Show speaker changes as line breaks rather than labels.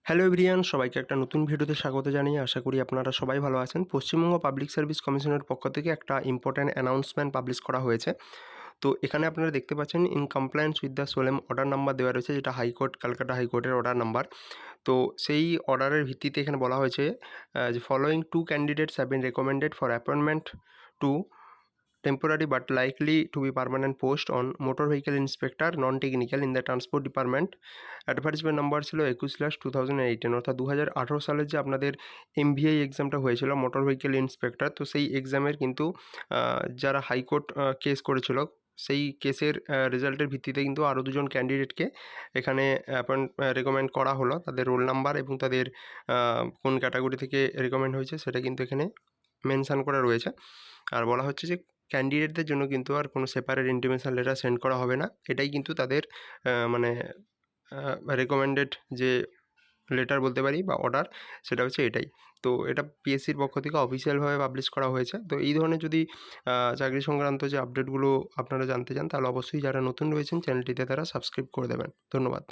Hello everyone, সবাইকে একটা নতুন ভিডিওতে স্বাগত জানিয়ে আশা করি আপনারা সবাই ভালো আছেন। পশ্চিমবঙ্গ পাবলিক সার্ভিস কমিশনের পক্ষ থেকে একটা ইম্পর্ট্যান্ট অ্যানাউন্সমেন্ট পাবলিশ করা হয়েছে। তো এখানে আপনারা দেখতে পাচ্ছেন in compliance with the সোলেম order number দেওয়া রয়েছে, যেটা হাইকোর্ট, ক্যালকাটা হাইকোর্টের অর্ডার নাম্বার। তো সেই অর্ডারের ভিত্তিতে এখানে বলা হয়েছে যে following two candidates have been recommended for appointment to temporary but likely to be permanent post on motor vehicle inspector non-technical in the transport department। Advertisement number ছিল 21/2018, অর্থাৎ 2018 সালের যে আপনাদের এমভিআই এক্সামটা হয়েছিল মোটর ভেহিকেল ইন্সপেক্টর, তো সেই এক্সামের কিন্তু যারা হাইকোর্ট কেস করেছিল সেই কেসের রেজাল্টের ভিত্তিতে কিন্তু আরও দুজন ক্যান্ডিডেটকে এখানে রেকমেন্ড করা হলো। তাদের রোল নাম্বার এবং তাদের কোন ক্যাটাগরি থেকে রেকমেন্ড হয়েছে সেটা কিন্তু এখানে মেনশান করা রয়েছে। আর বলা হচ্ছে যে ক্যান্ডিডেটদের জন্য কিন্তু আর কোনো সেপারেট ইন্টিমেশন লেটার সেন্ড করা হবে না। এটাই কিন্তু তাদের মানে রেকমেন্ডেড যে লেটার বলতে পারি বা অর্ডার, সেটা হচ্ছে এটাই। তো এটা পিএসসির পক্ষ থেকে অফিসিয়ালভাবে পাবলিশ করা হয়েছে। তো এই ধরনের যদি চাকরি সংক্রান্ত যে আপডেটগুলো আপনারা জানতে চান, তাহলে অবশ্যই যারা নতুন রয়েছেন চ্যানেলটিতে তারা সাবস্ক্রাইব করে দেবেন। ধন্যবাদ।